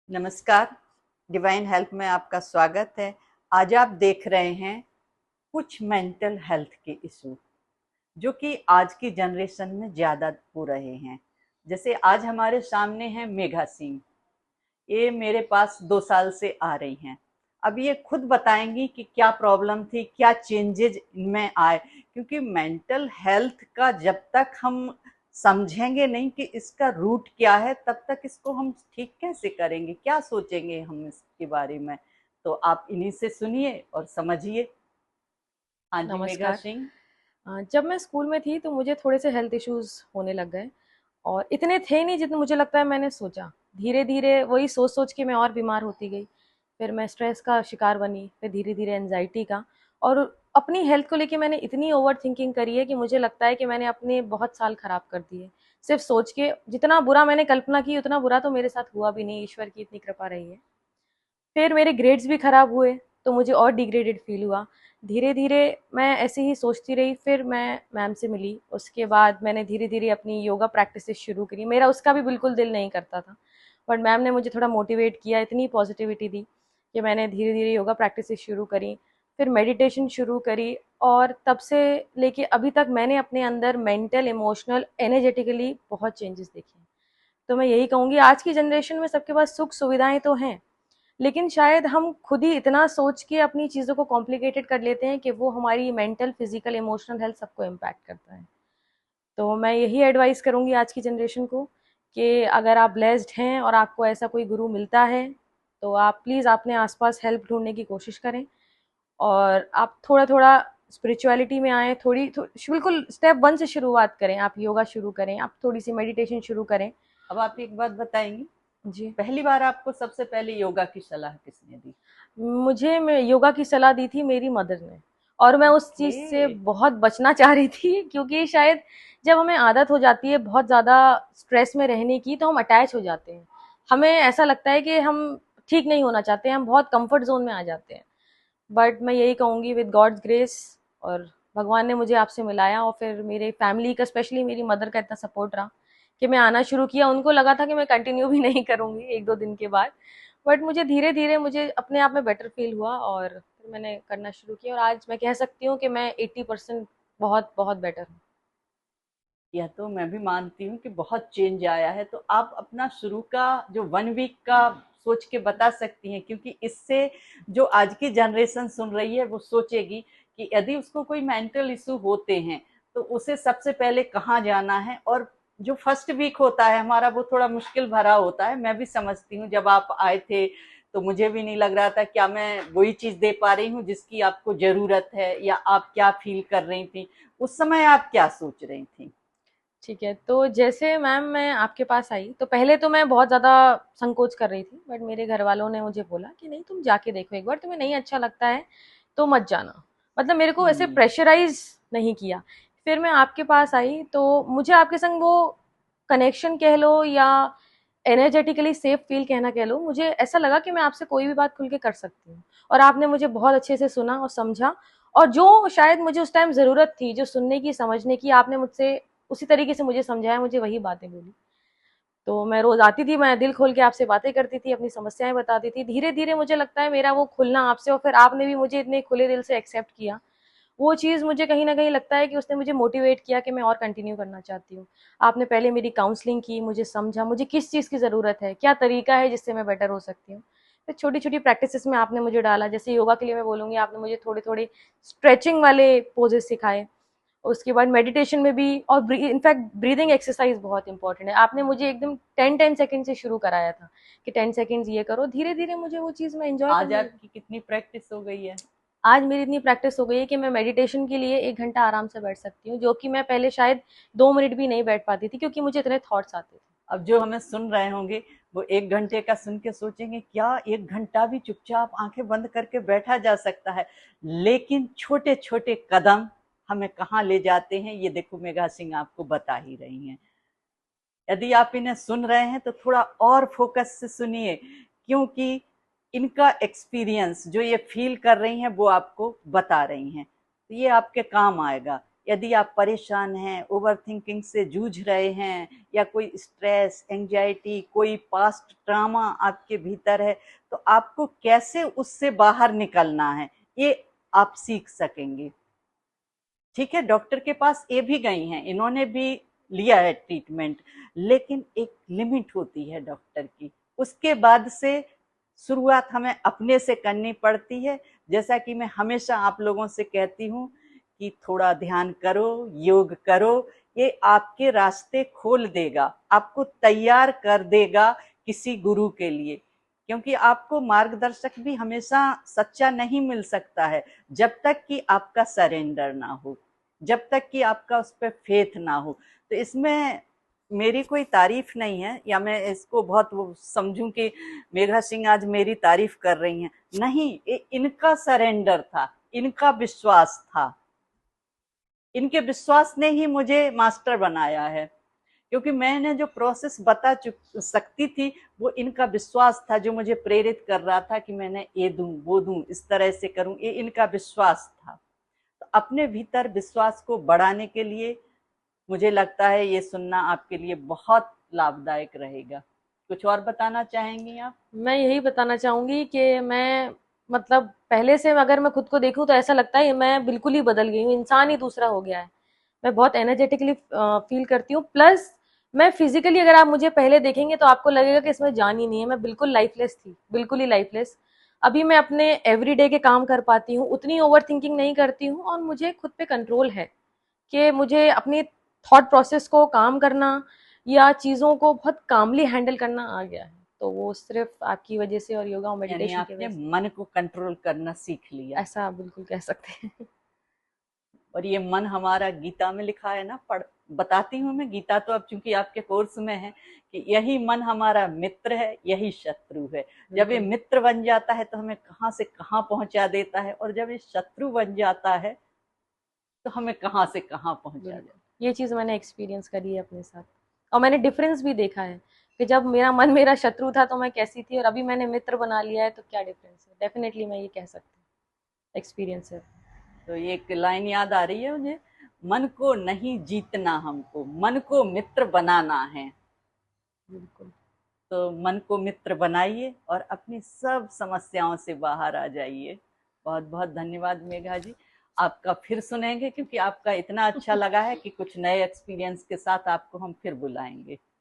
नमस्कार। Divine health में आपका स्वागत है। आज आप देख रहे हैं कुछ मेंटल हेल्थ के इशू जो कि आज की जनरेशन में ज़्यादा हो रहे हैं। जैसे आज हमारे सामने हैं मेघा सिंह। ये मेरे पास 2 साल से आ रही हैं। अब ये खुद बताएंगी कि क्या प्रॉब्लम थी, क्या चेंजेज इनमें आए, क्योंकि मेंटल हेल्थ का जब तक हम समझेंगे नहीं कि इसका रूट क्या है, तब तक इसको हम ठीक कैसे करेंगे, क्या सोचेंगे हम इसके बारे में। तो आप इन्हीं से सुनिए और समझिए। हाँ जी, मेघा नमस्कार। सिंह। जब मैं स्कूल में थी तो मुझे थोड़े से हेल्थ इश्यूज होने लग गए और इतने थे नहीं जितने मुझे लगता है मैंने सोचा। धीरे धीरे वही सोच सोच के मैं और बीमार होती गई। फिर मैं स्ट्रेस का शिकार बनी, फिर धीरे धीरे एनजाइटी का। और अपनी हेल्थ को लेके मैंने इतनी ओवर थिंकिंग करी है कि मुझे लगता है कि मैंने अपने बहुत साल खराब कर दिए सिर्फ सोच के। जितना बुरा मैंने कल्पना की उतना बुरा तो मेरे साथ हुआ भी नहीं, ईश्वर की इतनी कृपा रही है। फिर मेरे ग्रेड्स भी खराब हुए तो मुझे और डिग्रेडेड फील हुआ। धीरे धीरे मैं ऐसे ही सोचती रही। फिर मैं मैम से मिली, उसके बाद मैंने धीरे धीरे अपनी योगा प्रैक्टिसेस शुरू करी। मेरा उसका भी बिल्कुल दिल नहीं करता था, बट मैम ने मुझे थोड़ा मोटिवेट किया, इतनी पॉजिटिविटी दी कि मैंने धीरे धीरे योगा प्रैक्टिसेस शुरू करी। फिर मेडिटेशन शुरू करी और तब से लेके अभी तक मैंने अपने अंदर मेंटल, इमोशनल, एनर्जेटिकली बहुत चेंजेस देखे। तो मैं यही कहूँगी, आज की जनरेशन में सबके पास सुख सुविधाएं तो हैं, लेकिन शायद हम खुद ही इतना सोच के अपनी चीज़ों को कॉम्प्लिकेटेड कर लेते हैं कि वो हमारी मेंटल, फिजिकल, इमोशनल हेल्थ सबको इम्पैक्ट करता है। तो मैं यही एडवाइस करूँगी आज की जनरेशन को कि अगर आप ब्लेस्ड हैं और आपको ऐसा कोई गुरु मिलता है तो आप प्लीज़ अपने आसपास हेल्प ढूंढने की कोशिश करें। और आप थोड़ा थोड़ा स्पिरिचुअलिटी में आए, बिल्कुल स्टेप वन से शुरुआत करें। आप योगा शुरू करें, आप थोड़ी सी मेडिटेशन शुरू करें। अब आप एक बात बताएंगी, जी। पहली बार आपको सबसे पहले योगा की सलाह किसने दी? मैं योगा की सलाह दी थी मेरी मदर ने। और मैं उस ओके। चीज़ से बहुत बचना चाह रही थी क्योंकि शायद जब हमें आदत हो जाती है बहुत ज़्यादा स्ट्रेस में रहने की तो हम अटैच हो जाते हैं। हमें ऐसा लगता है कि हम ठीक नहीं होना चाहते हैं, हम बहुत कंफर्ट जोन में आ जाते हैं। बट मैं यही कहूँगी, विद गॉड्स ग्रेस और भगवान ने मुझे आपसे मिलाया और फिर मेरे फैमिली का, स्पेशली मेरी मदर का इतना सपोर्ट रहा कि मैं आना शुरू किया। उनको लगा था कि मैं कंटिन्यू भी नहीं करूँगी एक दो दिन के बाद, बट मुझे धीरे धीरे मुझे अपने आप में बेटर फील हुआ और फिर मैंने करना शुरू किया और आज मैं कह सकती हूँ कि मैं 80% बहुत बहुत बेटर हूँ। यह तो मैं भी मानती हूँ कि बहुत चेंज आया है। तो आप अपना शुरू का जो 1 वीक का सोच के बता सकती हैं, क्योंकि इससे जो आज की जनरेशन सुन रही है वो सोचेगी कि यदि उसको कोई मेंटल इशू होते हैं तो उसे सबसे पहले कहाँ जाना है। और जो फर्स्ट वीक होता है हमारा वो थोड़ा मुश्किल भरा होता है। मैं भी समझती हूँ, जब आप आए थे तो मुझे भी नहीं लग रहा था क्या मैं वही चीज दे पा रही हूँ जिसकी आपको जरूरत है, या आप क्या फील कर रही थी उस समय, आप क्या सोच रही थी। ठीक है, तो जैसे मैम मैं आपके पास आई तो पहले तो मैं बहुत ज़्यादा संकोच कर रही थी, बट मेरे घर वालों ने मुझे बोला कि नहीं, तुम जाके देखो एक बार, तुम्हें नहीं अच्छा लगता है तो मत जाना। मतलब मेरे को ऐसे हम्म। प्रेशराइज नहीं किया। फिर मैं आपके पास आई तो मुझे आपके संग वो कनेक्शन कह लो या एनर्जेटिकली सेफ फील कहना कह लो, मुझे ऐसा लगा कि मैं आपसे कोई भी बात खुल के कर सकती हूँ। और आपने मुझे बहुत अच्छे से सुना और समझा, और जो शायद मुझे उस टाइम ज़रूरत थी, जो सुनने की, समझने की, आपने मुझसे उसी तरीके से मुझे समझाया, मुझे वही बातें बोली। तो मैं रोज आती थी, मैं दिल खोल के आपसे बातें करती थी, अपनी समस्याएं बताती थी। धीरे धीरे मुझे लगता है मेरा वो खुलना आपसे, और फिर आपने भी मुझे इतने खुले दिल से एक्सेप्ट किया, वो चीज़ मुझे कहीं न कहीं लगता है कि उसने मुझे मोटिवेट किया कि मैं और कंटिन्यू करना चाहती हूँ। आपने पहले मेरी काउंसलिंग की, मुझे समझा, मुझे किस चीज़ की ज़रूरत है, क्या तरीका है जिससे मैं बेटर हो सकती हूँ। फिर छोटी-छोटी प्रैक्टिसेस में आपने मुझे डाला, जैसे योगा के लिए मैं बोलूँगी, आपने मुझे थोड़े-थोड़े स्ट्रेचिंग वाले पोजेस सिखाए। उसके बाद मेडिटेशन में भी, और इनफैक्ट ब्रीदिंग एक्सरसाइज बहुत इंपॉर्टेंट है। आपने मुझे एकदम 10-10 सेकंड से शुरू कराया था कि 10 सेकंड्स ये करो। धीरे धीरे मुझे वो चीज़ मैं इंजॉय आज करने लगी। आपकी कितनी प्रैक्टिस हो गई है? आज मेरी इतनी प्रैक्टिस हो गई है कि मैं मेडिटेशन के लिए 1 घंटा आराम से बैठ सकती हूँ, जो कि मैं पहले शायद 2 मिनट भी नहीं बैठ पाती थी क्योंकि मुझे इतने थॉट्स आते थे। अब जो हमें सुन रहे होंगे वो 1 घंटे का सुन के सोचेंगे क्या 1 घंटा भी चुपचाप आंखें बंद करके बैठा जा सकता है। लेकिन छोटे छोटे कदम हमें कहाँ ले जाते हैं, ये देखो मेघा सिंह आपको बता ही रही हैं। यदि आप इन्हें सुन रहे हैं तो थोड़ा और फोकस से सुनिए, क्योंकि इनका एक्सपीरियंस जो ये फील कर रही हैं वो आपको बता रही हैं, तो ये आपके काम आएगा। यदि आप परेशान हैं, ओवर थिंकिंग से जूझ रहे हैं, या कोई स्ट्रेस, एंजाइटी, कोई पास्ट ट्रामा आपके भीतर है, तो आपको कैसे उससे बाहर निकलना है ये आप सीख सकेंगे। ठीक है, डॉक्टर के पास ये भी गई हैं, इन्होंने भी लिया है ट्रीटमेंट, लेकिन एक लिमिट होती है डॉक्टर की। उसके बाद से शुरुआत हमें अपने से करनी पड़ती है। जैसा कि मैं हमेशा आप लोगों से कहती हूँ कि थोड़ा ध्यान करो, योग करो, ये आपके रास्ते खोल देगा, आपको तैयार कर देगा किसी गुरु के लिए। क्योंकि आपको मार्गदर्शक भी हमेशा सच्चा नहीं मिल सकता है, जब तक कि आपका सरेंडर ना हो, जब तक कि आपका उस पर फेथ ना हो। तो इसमें मेरी कोई तारीफ नहीं है, या मैं इसको बहुत वो समझूं कि मेघा सिंह आज मेरी तारीफ कर रही हैं, नहीं, ये इनका सरेंडर था, इनका विश्वास था, इनके विश्वास ने ही मुझे मास्टर बनाया है। क्योंकि मैंने जो प्रोसेस बता सकती थी, वो इनका विश्वास था जो मुझे प्रेरित कर रहा था कि मैंने ये दूं, वो दूं, इस तरह से करूं, ये इनका विश्वास था। तो अपने भीतर विश्वास को बढ़ाने के लिए मुझे लगता है ये सुनना आपके लिए बहुत लाभदायक रहेगा। कुछ और बताना चाहेंगी आप? मैं यही बताना चाहूंगी कि मैं मतलब पहले से अगर मैं खुद को देखूं तो ऐसा लगता है मैं बिल्कुल ही बदल गई हूँ, इंसान ही दूसरा हो गया है। मैं बहुत एनर्जेटिकली फील करती हूँ, प्लस मैं फिजिकली अगर आप मुझे पहले देखेंगे तो आपको लगेगा कि इसमें जान ही नहीं है। मैं बिल्कुल लाइफलेस थी, बिल्कुल ही लाइफलेस। अभी मैं अपने एवरीडे के काम कर पाती हूँ, उतनी ओवर थिंकिंग नहीं करती हूँ, और मुझे खुद पे कंट्रोल है कि मुझे अपनी थॉट प्रोसेस को काम करना या चीज़ों को बहुत कामली हैंडल करना आ गया है। तो वो सिर्फ आपकी वजह से और योगा और यानी मेडिटेशन की आपने वजह से। मन को कंट्रोल करना सीख लिया। ऐसा बिल्कुल कह सकते हैं। और ये मन हमारा गीता में लिखा है ना, पढ़ बताती हूँ मैं, गीता तो अब चूंकि आपके कोर्स में है, कि यही मन हमारा मित्र है, यही शत्रु है। जब ये बिल्कुल। मित्र बन जाता है तो हमें कहाँ से कहाँ पहुंचा देता है, और जब ये शत्रु बन जाता है तो हमें कहाँ से कहाँ पहुंचा देता है। बिल्कुल, ये चीज़ मैंने एक्सपीरियंस करी है अपने साथ, और मैंने डिफरेंस भी देखा है कि जब मेरा मन मेरा शत्रु था तो मैं कैसी थी, और अभी मैंने मित्र बना लिया है तो क्या डिफरेंस है। डेफिनेटली मैं ये कह सकती हूँ, एक्सपीरियंस है। तो ये एक लाइन याद आ रही है मुझे, मन को नहीं जीतना, हमको मन को मित्र बनाना है। बिल्कुल। तो मन को मित्र बनाइए और अपनी सब समस्याओं से बाहर आ जाइए। बहुत बहुत धन्यवाद मेघा जी। आपका फिर सुनेंगे, क्योंकि आपका इतना अच्छा लगा है कि कुछ नए एक्सपीरियंस के साथ आपको हम फिर बुलाएंगे।